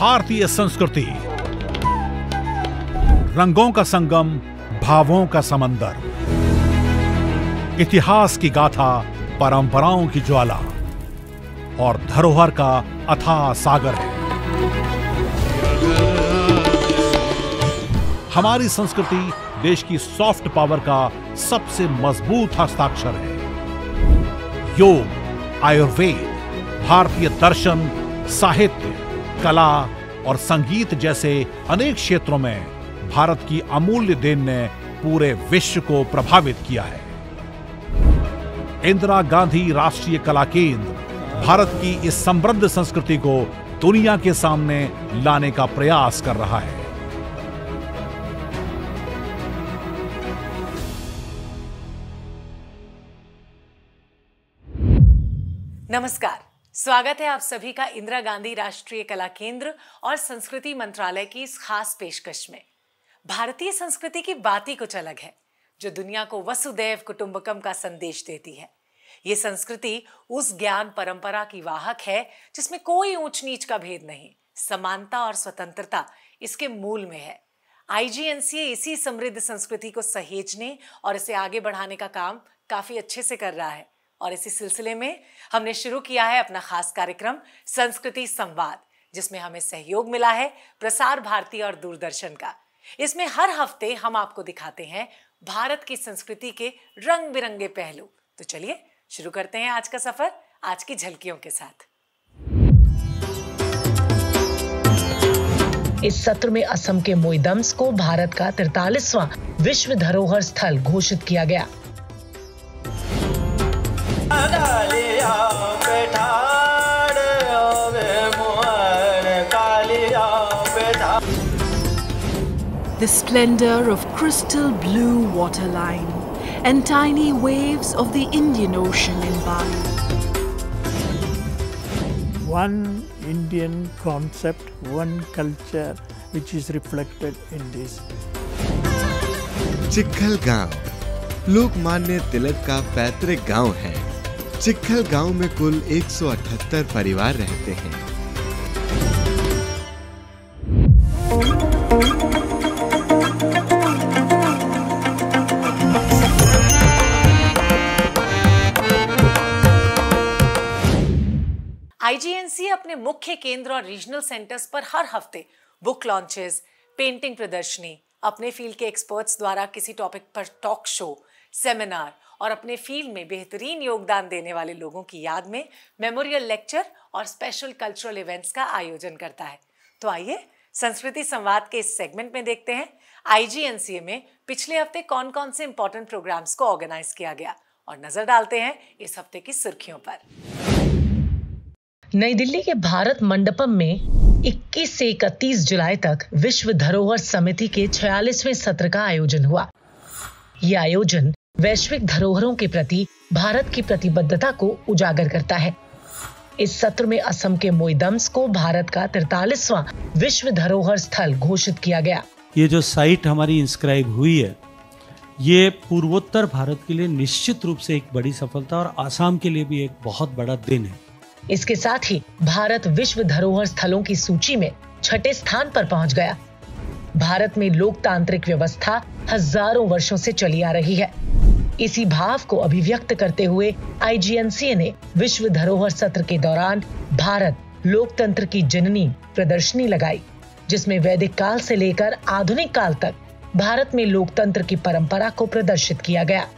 भारतीय संस्कृति, रंगों का संगम, भावों का समंदर, इतिहास की गाथा, परंपराओं की ज्वाला और धरोहर का अथाह सागर है। हमारी संस्कृति देश की सॉफ्ट पावर का सबसे मजबूत हस्ताक्षर है। योग, आयुर्वेद, भारतीय दर्शन, साहित्य, कला और संगीत जैसे अनेक क्षेत्रों में भारत की अमूल्य देन ने पूरे विश्व को प्रभावित किया है। इंदिरा गांधी राष्ट्रीय कला केंद्र भारत की इस समृद्ध संस्कृति को दुनिया के सामने लाने का प्रयास कर रहा है। नमस्कार, स्वागत है आप सभी का इंदिरा गांधी राष्ट्रीय कला केंद्र और संस्कृति मंत्रालय की इस खास पेशकश में। भारतीय संस्कृति की बात ही कुछ अलग है, जो दुनिया को वसुदैव कुटुंबकम का संदेश देती है। ये संस्कृति उस ज्ञान परंपरा की वाहक है जिसमें कोई ऊंच नीच का भेद नहीं, समानता और स्वतंत्रता इसके मूल में है। IGNCA इसी समृद्ध संस्कृति को सहेजने और इसे आगे बढ़ाने का काम काफी अच्छे से कर रहा है और इसी सिलसिले में हमने शुरू किया है अपना खास कार्यक्रम संस्कृति संवाद, जिसमें हमें सहयोग मिला है प्रसार भारती और दूरदर्शन का। इसमें हर हफ्ते हम आपको दिखाते हैं भारत की संस्कृति के रंग बिरंगे पहलू। तो चलिए शुरू करते हैं आज का सफर, आज की झलकियों के साथ। इस सत्र में असम के मोईदम्स को भारत का 43वां विश्व धरोहर स्थल घोषित किया गया। The splendor of crystal blue waterline and tiny waves of the Indian Ocean in Bali. One Indian concept, one culture which is reflected in this. चिक्खल गांव लोकमान्य तिलक का पैतृक गांव है। चिक्खल गांव में कुल 178 परिवार रहते हैं। IGNCA अपने मुख्य केंद्र और रीजनल सेंटर्स पर हर हफ्ते बुक लॉन्चेस, पेंटिंग प्रदर्शनी, अपने फील्ड के एक्सपर्ट्स द्वारा किसी टॉपिक पर टॉक शो, सेमिनार और अपने फील्ड में बेहतरीन योगदान देने वाले लोगों की याद में मेमोरियल लेक्चर और स्पेशल कल्चरल इवेंट्स का आयोजन करता है। तो आइए संस्कृति संवाद के इस सेगमेंट में देखते हैं IGNCA में पिछले हफ्ते कौन कौन से इंपॉर्टेंट प्रोग्राम्स को ऑर्गेनाइज किया गया और नजर डालते हैं इस हफ्ते की सुर्खियों पर। नई दिल्ली के भारत मंडपम में 21 से 31 जुलाई तक विश्व धरोहर समिति के 46वें सत्र का आयोजन हुआ। यह आयोजन वैश्विक धरोहरों के प्रति भारत की प्रतिबद्धता को उजागर करता है। इस सत्र में असम के मोईदम्स को भारत का 43वां विश्व धरोहर स्थल घोषित किया गया। ये जो साइट हमारी इंस्क्राइब हुई है, ये पूर्वोत्तर भारत के लिए निश्चित रूप से एक बड़ी सफलता और आसाम के लिए भी एक बहुत बड़ा दिन है। इसके साथ ही भारत विश्व धरोहर स्थलों की सूची में 6ठे स्थान पर पहुंच गया। भारत में लोकतांत्रिक व्यवस्था हजारों वर्षों से चली आ रही है। इसी भाव को अभिव्यक्त करते हुए IGNCA ने विश्व धरोहर सत्र के दौरान भारत लोकतंत्र की जननी प्रदर्शनी लगाई, जिसमें वैदिक काल से लेकर आधुनिक काल तक भारत में लोकतंत्र की परंपरा को प्रदर्शित किया गया।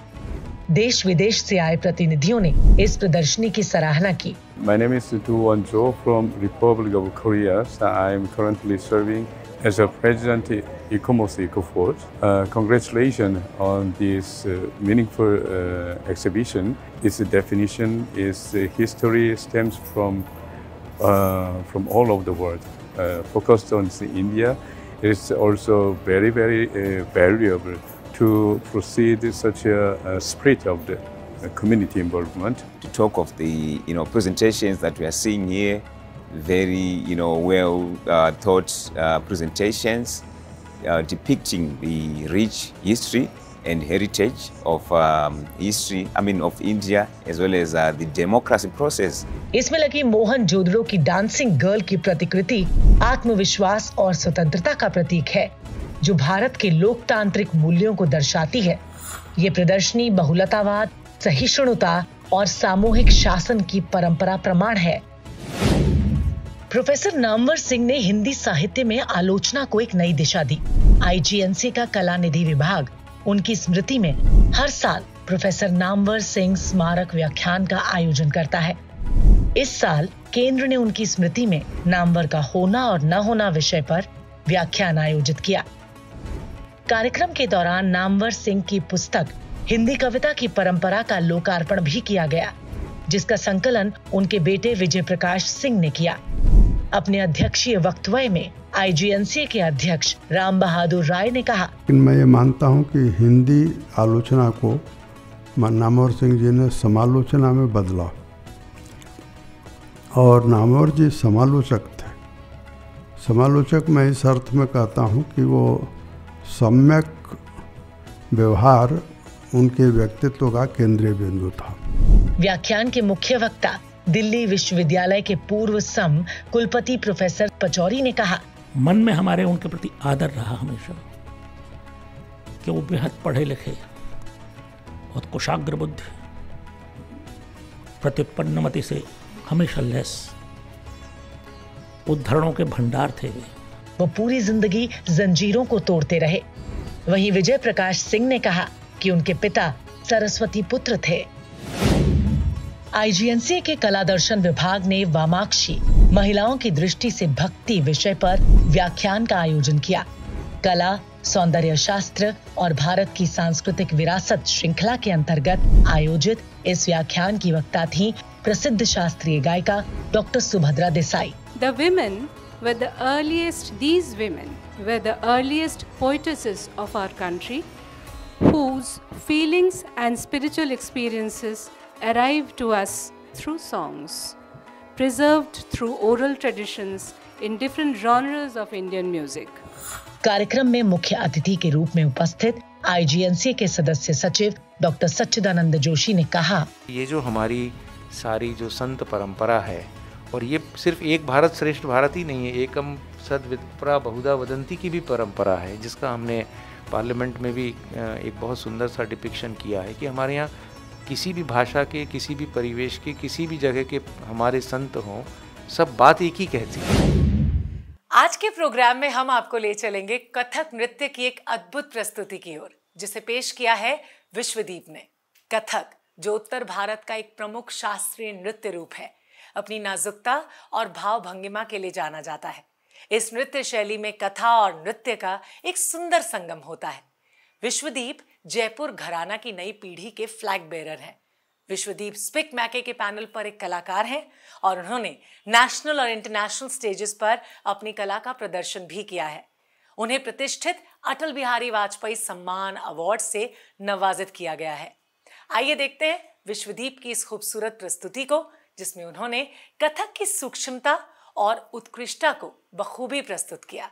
देश विदेश से आए प्रतिनिधियों ने इस प्रदर्शनी की सराहना की। My name is Tu Won-jo from Republic of Korea. So I am currently serving as a president Ecomos Ecoforce. Congratulations on this meaningful exhibition. Its definition is history stems from all over the world. Focused on India, it is also very valuable to proceed such a spirit of the community involvement. To talk of the presentations that we are seeing here, very well thought presentations depicting the rich history and heritage of history, of India, as well as the democracy process. इसमें लगी मोहनजोदड़ो की dancing girl की प्रतिकृति आत्मविश्वास और स्वतंत्रता का प्रतीक है, जो भारत के लोकतांत्रिक मूल्यों को दर्शाती है। ये प्रदर्शनी बहुलतावाद, सहिष्णुता और सामूहिक शासन की परंपरा प्रमाण है। प्रोफेसर नामवर सिंह ने हिंदी साहित्य में आलोचना को एक नई दिशा दी। आईजीएनसी का कला निधि विभाग उनकी स्मृति में हर साल प्रोफेसर नामवर सिंह स्मारक व्याख्यान का आयोजन करता है। इस साल केंद्र ने उनकी स्मृति में नामवर का होना और न होना विषय पर व्याख्यान आयोजित किया। कार्यक्रम के दौरान नामवर सिंह की पुस्तक हिंदी कविता की परंपरा का लोकार्पण भी किया गया, जिसका संकलन उनके बेटे विजय प्रकाश सिंह ने किया। अपने अध्यक्षीय वक्तव्य में आईजीएनसी के अध्यक्ष राम बहादुर राय ने कहा, मैं ये मानता हूँ कि हिंदी आलोचना को नामवर सिंह जी ने समालोचना में बदला और नामवर जी समालोचक थे। समालोचक मैं इस अर्थ में कहता हूँ कि वो सम्यक व्यवहार उनके व्यक्तित्व का केंद्रीय बिंदु था। व्याख्यान के मुख्य वक्ता दिल्ली विश्वविद्यालय के पूर्व सम कुलपति प्रोफेसर पचौरी ने कहा, मन में हमारे उनके प्रति आदर रहा हमेशा कि वो बेहद पढ़े लिखे, बहुत कुशाग्र बुद्धि, प्रत्युत्पन्नमति से हमेशा लैस उद्धरणों के भंडार थे। वो पूरी जिंदगी जंजीरों को तोड़ते रहे। वहीं विजय प्रकाश सिंह ने कहा कि उनके पिता सरस्वती पुत्र थे। आईजीएनसी के कला दर्शन विभाग ने वामाक्षी महिलाओं की दृष्टि से भक्ति विषय पर व्याख्यान का आयोजन किया। कला, सौंदर्य शास्त्र और भारत की सांस्कृतिक विरासत श्रृंखला के अंतर्गत आयोजित इस व्याख्यान की वक्ता थी प्रसिद्ध शास्त्रीय गायिका doctor Subhadra Desai. These women were the earliest poetesses of our country, whose feelings and spiritual experiences arrived to us through songs, preserved through oral traditions in different genres of Indian music. कार्यक्रम में मुख्य अतिथि के रूप में उपस्थित आईजीएनसी के सदस्य सचिव डॉक्टर सच्चिदानंद जोशी ने कहा, ये जो हमारी सारी जो संत परंपरा है, और ये सिर्फ एक भारत श्रेष्ठ भारत ही नहीं है, एकम सद विप्रा बहुधा वदंती की भी परंपरा है, जिसका हमने पार्लियामेंट में भी एक बहुत सुंदर सा डिपिक्शन किया है कि हमारे यहाँ किसी भी भाषा के, किसी भी परिवेश के, किसी भी जगह के हमारे संत हों, सब बात एक ही कहती है। आज के प्रोग्राम में हम आपको ले चलेंगे कथक नृत्य की एक अद्भुत प्रस्तुति की ओर, जिसे पेश किया है विश्वदीप ने। कथक, जो उत्तर भारत का एक प्रमुख शास्त्रीय नृत्य रूप है, अपनी नाजुकता और भाव भंगिमा के लिए जाना जाता है। इस नृत्य शैली में कथा और नृत्य का एक सुंदर संगम होता है। विश्वदीप जयपुर घराना की नई पीढ़ी के फ्लैग बेरर हैं। विश्वदीप स्पिक मैके के पैनल पर एक कलाकार हैं और उन्होंने नेशनल और इंटरनेशनल स्टेजेस पर अपनी कला का प्रदर्शन भी किया है। उन्हें प्रतिष्ठित अटल बिहारी वाजपेयी सम्मान अवार्ड से नवाजित किया गया है। आइए देखते हैं विश्वदीप की इस खूबसूरत प्रस्तुति को, जिसमें उन्होंने कथक की सूक्ष्मता और उत्कृष्टता को बखूबी प्रस्तुत किया।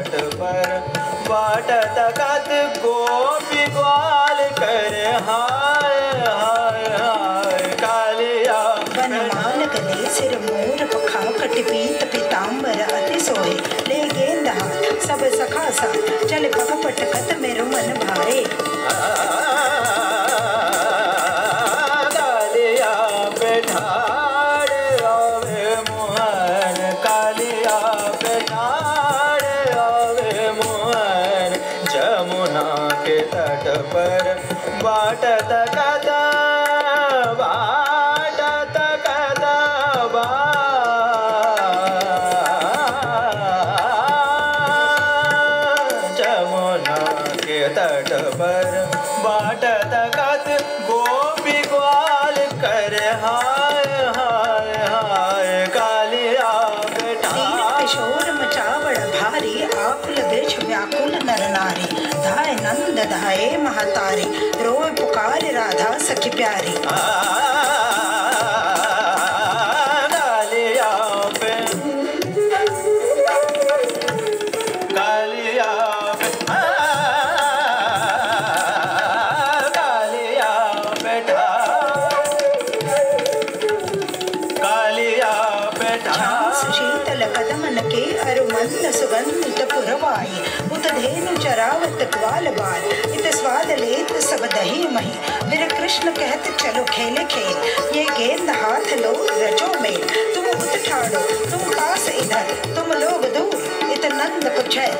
तट पर बाट तकत गोपी ग्वाल कर हाय हाय हाय कालिया वनमान गले सिर मोर पखा कटपीत पीतांबर अति सोहे ले गेंद हाथ सब सखा सा चल पग पटकत मेरो मन भाए कालिया बैठाड़ आवे मोहन कालिया बैठाड़ आवे मोहन जमुना के तट पर बाट तकत जमुना के तट पर बाट तकत गोपी ग्वाल कर हाय हाय हाय कालिया किशोर मचावड़ भारी आकुल वृक्ष व्याकुल नर नारी धाय नंद धाये महतारी रोए पुकार राधा सखी प्यारी सुगंधित पुरवाई उत धेनु चरावत ग्वाल बाल इत स्वाद लेत सब दही मही मेरे कृष्ण कहत चलो खेले खेल ये गेंद हाथ लो रचो में तुम उत ठाड़ो तुम पास इधर तुम लोग दूर इत नंद कुछ है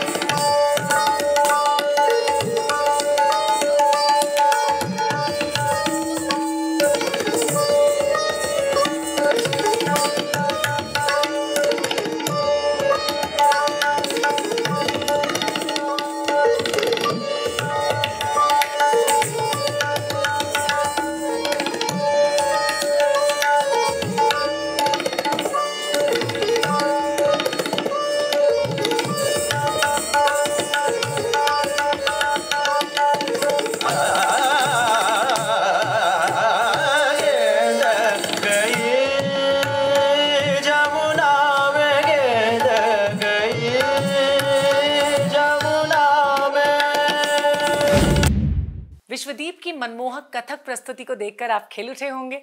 विश्वदीप की मनमोहक कथक प्रस्तुति को देखकर आप खिल उठे होंगे।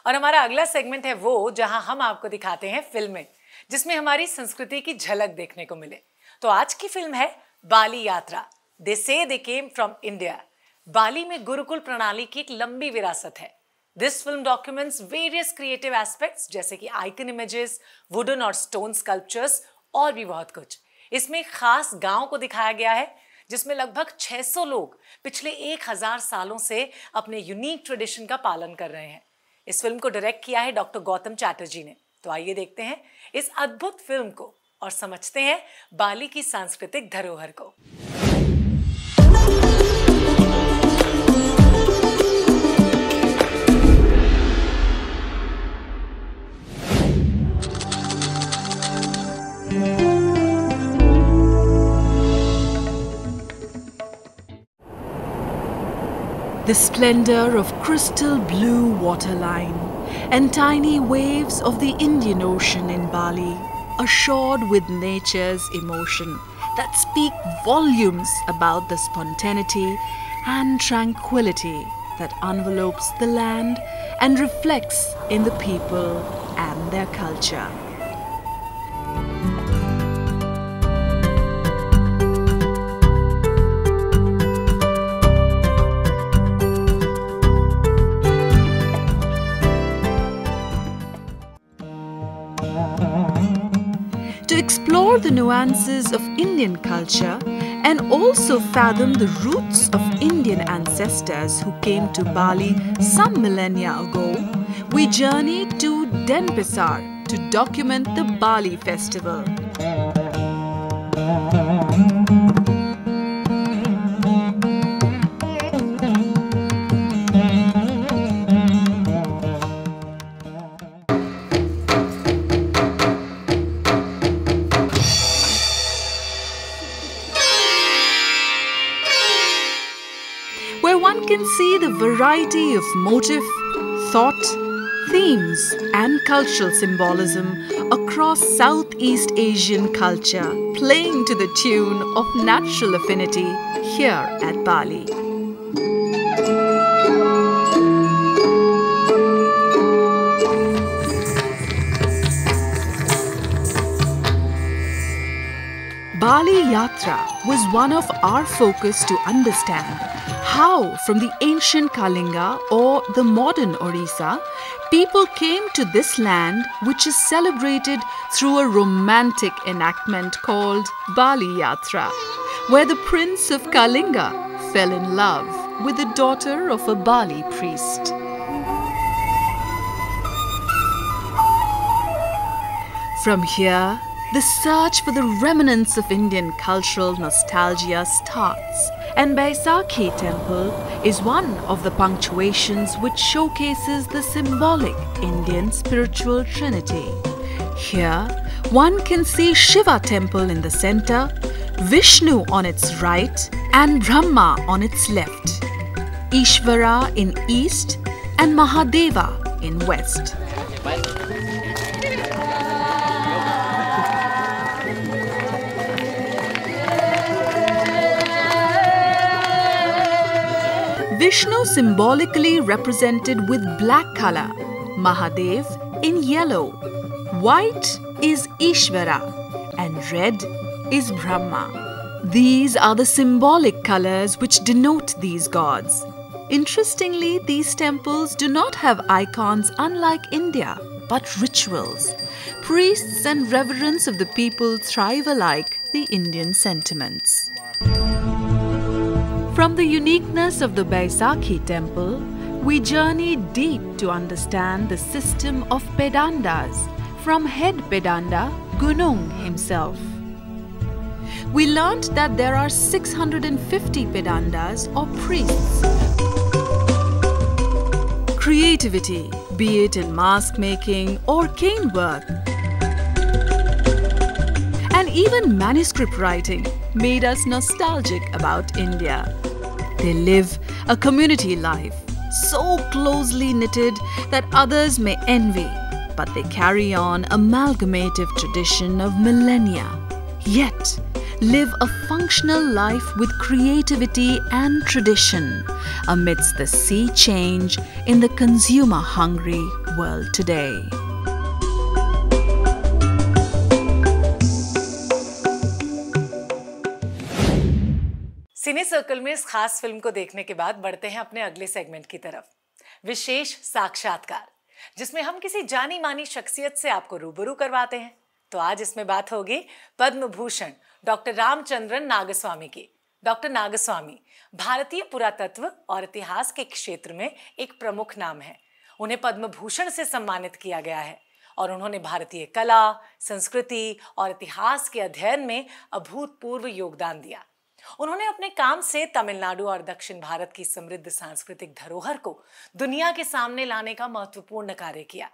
और हमारा अगला सेगमेंट है वो जहां हम आपको दिखाते हैं फिल्में जिसमें हमारी संस्कृति की झलक देखने को मिले। तो आज की फिल्म है बाली यात्रा। दे से दे केम फ्रॉम इंडिया। बाली में गुरुकुल प्रणाली की एक लंबी विरासत है। This film documents various creative aspects जैसे कि आइकन इमेजेस, वुडन और स्टोन स्कल्पचर्स और भी बहुत कुछ। इसमें खास गांव को दिखाया गया है जिसमें लगभग 600 लोग पिछले 1000 सालों से अपने यूनिक ट्रेडिशन का पालन कर रहे हैं। इस फिल्म को डायरेक्ट किया है डॉक्टर गौतम चैटर्जी ने। तो आइए देखते हैं इस अद्भुत फिल्म को और समझते हैं बाली की सांस्कृतिक धरोहर को। The splendor of crystal blue waterline and tiny waves of the Indian Ocean in Bali, assured with nature's emotion that speak volumes about the spontaneity and tranquility that envelopes the land and reflects in the people and their culture. Explore the nuances of Indian culture and also fathom the roots of Indian ancestors who came to Bali some millennia ago, we journeyed to Denpasar to document the Bali festival. Where one can see the variety of motive, thought, themes and cultural symbolism across Southeast Asian culture, playing to the tune of natural affinity here at Bali. Bali Yatra was one of our focus to understand how from the ancient Kalinga or the modern Orissa, people came to this land which is celebrated through a romantic enactment called Bali Yatra, where the prince of Kalinga fell in love with the daughter of a Bali priest. From here, the search for the remnants of Indian cultural nostalgia starts, and Baisakhi Temple is one of the punctuations which showcases the symbolic Indian spiritual trinity. Here, one can see Shiva Temple in the center, Vishnu on its right and Brahma on its left, Ishvara in east and Mahadeva in west. Vishnu symbolically represented with black color, Mahadev in yellow, white is Ishvara and red is Brahma. These are the symbolic colors which denote these gods. Interestingly, these temples do not have icons unlike India, but rituals. Priests and reverence of the people thrive alike the Indian sentiments. From the uniqueness of the Baisakhi temple, we journey deep to understand the system of Pedandas from head Pedanda Gunung himself. We learnt that there are 650 Pedandas or priests. Creativity, be it in mask making or cane work, and even manuscript writing made us nostalgic about India. They live a community life, so closely knitted that others may envy, but they carry on amalgamative tradition of millennia, yet live a functional life with creativity and tradition amidst the sea change in the consumer-hungry world today. Cine circle में इस खास film को देखने के बाद बढ़ते हैं अपने अगले सेगमेंट की तरफ, विशेष साक्षात्कार, जिसमें हम किसी जानी मानी शख्सियत से आपको रूबरू करवाते हैं। तो आज इसमें बात होगी पद्म भूषण डॉक्टर रामचंद्रन नागस्वामी की। डॉक्टर नागस्वामी भारतीय पुरातत्व और इतिहास के क्षेत्र में एक प्रमुख नाम है। उन्हें पद्म भूषण से सम्मानित किया गया है और उन्होंने भारतीय कला, संस्कृति और इतिहास के अध्ययन में अभूतपूर्व योगदान दिया। उन्होंने अपने काम से तमिलनाडु और दक्षिण भारत की समृद्ध सांस्कृतिक धरोहर को दुनिया के सामने लाने का महत्वपूर्ण कार्य किया।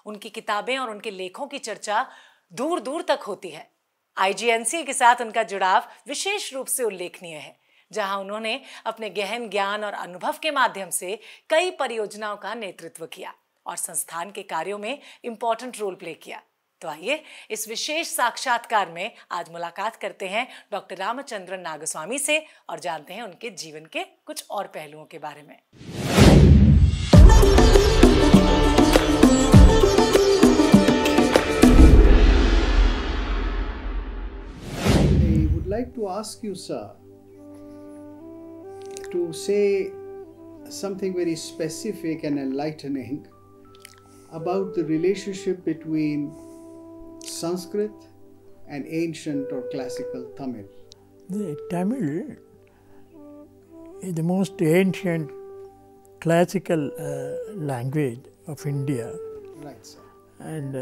उनकी किताबें और उनके लेखों की चर्चा दूर दूर तक होती है। IGNC के साथ उनका जुड़ाव विशेष रूप से उल्लेखनीय है, जहां उन्होंने अपने गहन ज्ञान और अनुभव के माध्यम से कई परियोजनाओं का नेतृत्व किया और संस्थान के कार्यों में इंपॉर्टेंट रोल प्ले किया। तो आइए इस विशेष साक्षात्कार में आज मुलाकात करते हैं डॉक्टर रामचंद्रन नागस्वामी से और जानते हैं उनके जीवन के कुछ और पहलुओं के बारे में। I would like to ask you, sir, to say something very specific and enlightening about the relationship between Sanskrit and ancient or classical Tamil. The Tamil is the most ancient classical language of India. Right, sir. And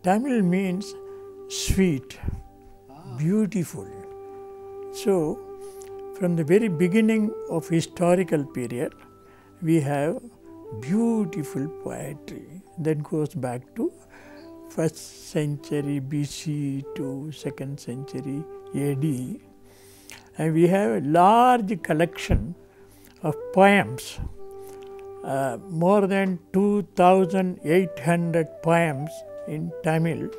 Tamil means sweet, beautiful. So, from the very beginning of historical period, we have beautiful poetry that goes back to 1st century BC to 2nd century AD, and we have a large collection of poems more than 2,800 poems in Tamil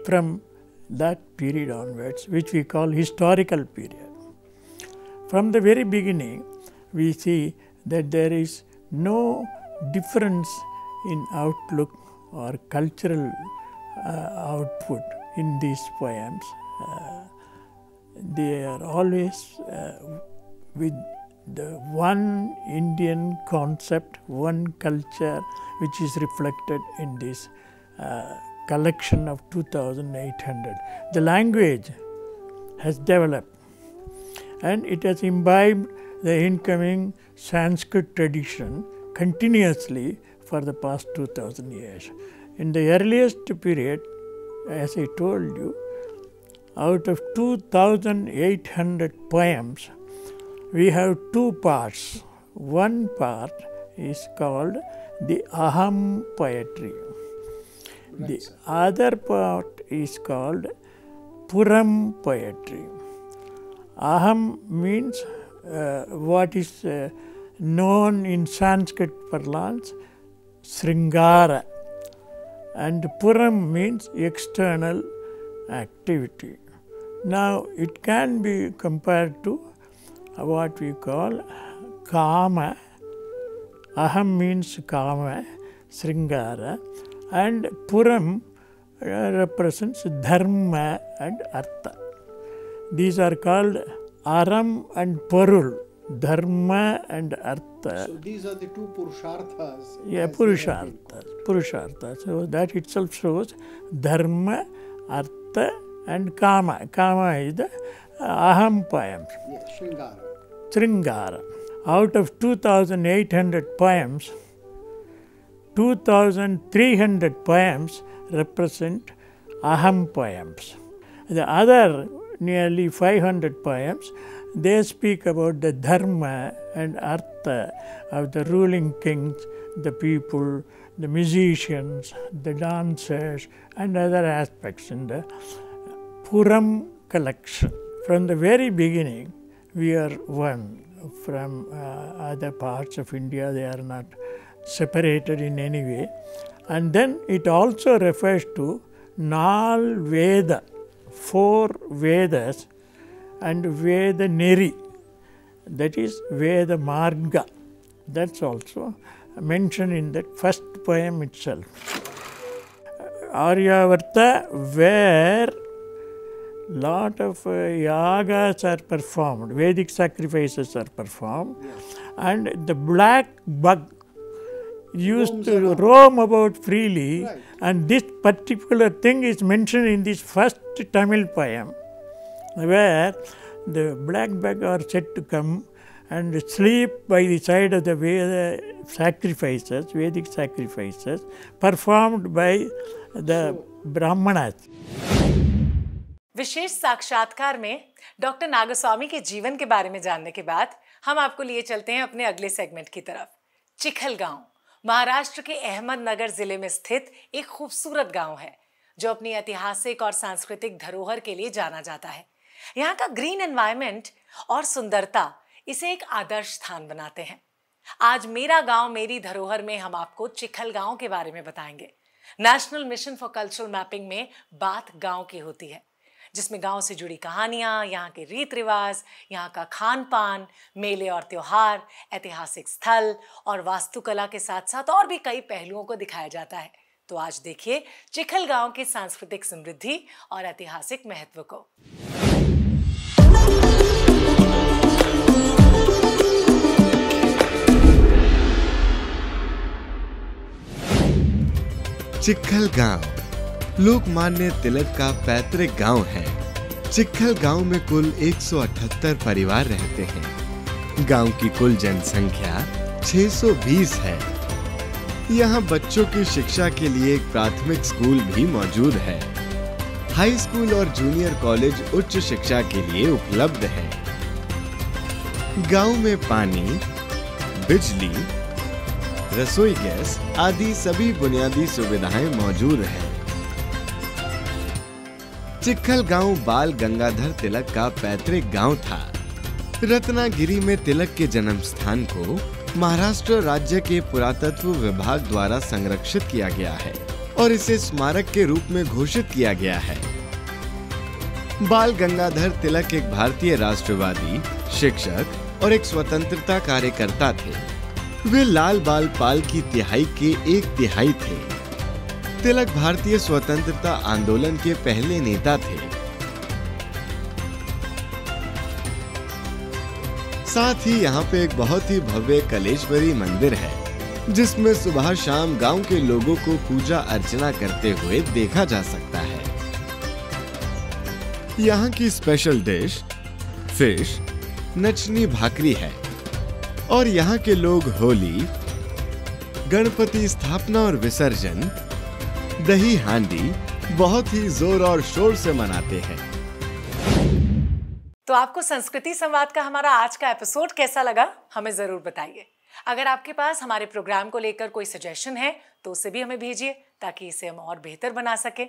from that period onwards, which we call historical period. From the very beginning, we see that there is no difference in outlook or cultural output in these poems. They are always with the one Indian concept, one culture, which is reflected in this collection of 2,800. The language has developed and it has imbibed the incoming Sanskrit tradition continuously for the past 2,000 years. In the earliest period, as I told you, out of 2,800 poems, we have two parts. One part is called the Aham poetry. The other part is called Puram poetry. Aham means what is known in Sanskrit parlance, Sringara, and Puram means external activity. Now it can be compared to what we call Kama. Aham means Kama, Sringara, and Puram represents Dharma and Artha. These are called Aram and Parul, Dharma and Artha. So these are the two Purusharthas. Yeah, Purusharthas. So that itself shows Dharma, Artha and Kama. Kama is the Aham poems. Yes, Sringara. Sringara. Out of 2,800 poems, 2,300 poems represent Aham poems. The other nearly 500 poems, they speak about the Dharma and Artha of the ruling kings, the people, the musicians, the dancers, and other aspects in the Puram collection. From the very beginning, we are one from other parts of India. They are not separated in any way. And then it also refers to Nal Veda, 4 Vedas and Veda Neri, that is Veda Marga. That's also mentioned in that first poem itself. Aryavarta, where lot of yagas are performed, Vedic sacrifices are performed, and the black bug used to roam about freely, and this particular thing is mentioned in this first Tamil poem, where the black bug are said to come and sleep by the side of the Vedic sacrifices performed by the Brahmanas. विशेष साक्षात्कार में doctor नागस्वामी के जीवन के बारे में जानने के बाद हम आपको लिए चलते हैं अपने अगले सेगमेंट की तरफ। चिखलगांव महाराष्ट्र के अहमदनगर जिले में स्थित एक खूबसूरत गांव है जो अपनी ऐतिहासिक और सांस्कृतिक धरोहर के लिए जाना जाता है। यहाँ का ग्रीन एनवायरनमेंट और सुंदरता इसे एक आदर्श स्थान बनाते हैं। आज मेरा गांव मेरी धरोहर में हम आपको चिखलगांव के बारे में बताएंगे। National mission for cultural mapping में बात गांव की होती है, जिसमें गांव से जुड़ी कहानियां, यहाँ के रीत रिवाज, यहाँ का खान पान, मेले और त्योहार, ऐतिहासिक स्थल और वास्तुकला के साथ साथ और भी कई पहलुओं को दिखाया जाता है। तो आज देखिए चिखलगांव की सांस्कृतिक समृद्धि और ऐतिहासिक महत्व को। चिखलगांव लोकमान्य तिलक का पैतृक गांव है। चिखलगांव में कुल 178 परिवार रहते हैं। गांव की कुल जनसंख्या 620 है। यहाँ बच्चों की शिक्षा के लिए एक प्राथमिक स्कूल भी मौजूद है। हाई स्कूल और जूनियर कॉलेज उच्च शिक्षा के लिए उपलब्ध है। गांव में पानी, बिजली, रसोई गैस आदि सभी बुनियादी सुविधाएं मौजूद हैं। चिखलगांव बाल गंगाधर तिलक का पैतृक गांव था। रत्नागिरी में तिलक के जन्म स्थान को महाराष्ट्र राज्य के पुरातत्व विभाग द्वारा संरक्षित किया गया है और इसे स्मारक के रूप में घोषित किया गया है। बाल गंगाधर तिलक एक भारतीय राष्ट्रवादी, शिक्षक और एक स्वतंत्रता कार्यकर्ता थे। वे लाल बाल पाल की तिहाई के 1/3 थे। तिलक भारतीय स्वतंत्रता आंदोलन के पहले नेता थे। साथ ही यहाँ पे एक बहुत ही भव्य कलेश्वरी मंदिर है, जिसमें सुबह शाम गांव के लोगों को पूजा अर्चना करते हुए देखा जा सकता है। यहाँ की स्पेशल डिश फिश नचनी भाकरी है और यहाँ के लोग होली, गणपति स्थापना और विसर्जन, दही हांडी बहुत ही जोर और शोर से मनाते हैं। तो आपको संस्कृति संवाद का हमारा आज का एपिसोड कैसा लगा, हमें जरूर बताइए। अगर आपके पास हमारे प्रोग्राम को लेकर कोई सजेशन है तो उसे भी हमें भेजिए, ताकि इसे हम और बेहतर बना सके।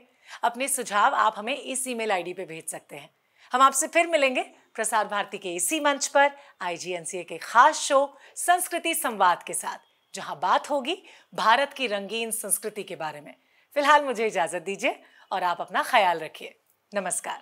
अपने सुझाव आप हमें इस ईमेल आईडी पे भेज सकते हैं। हम आपसे फिर मिलेंगे प्रसार भारती के इसी मंच पर IGNCA के खास शो संस्कृति संवाद के साथ, जहां बात होगी भारत की रंगीन संस्कृति के बारे में। फिलहाल मुझे इजाजत दीजिए और आप अपना ख्याल रखिए। नमस्कार।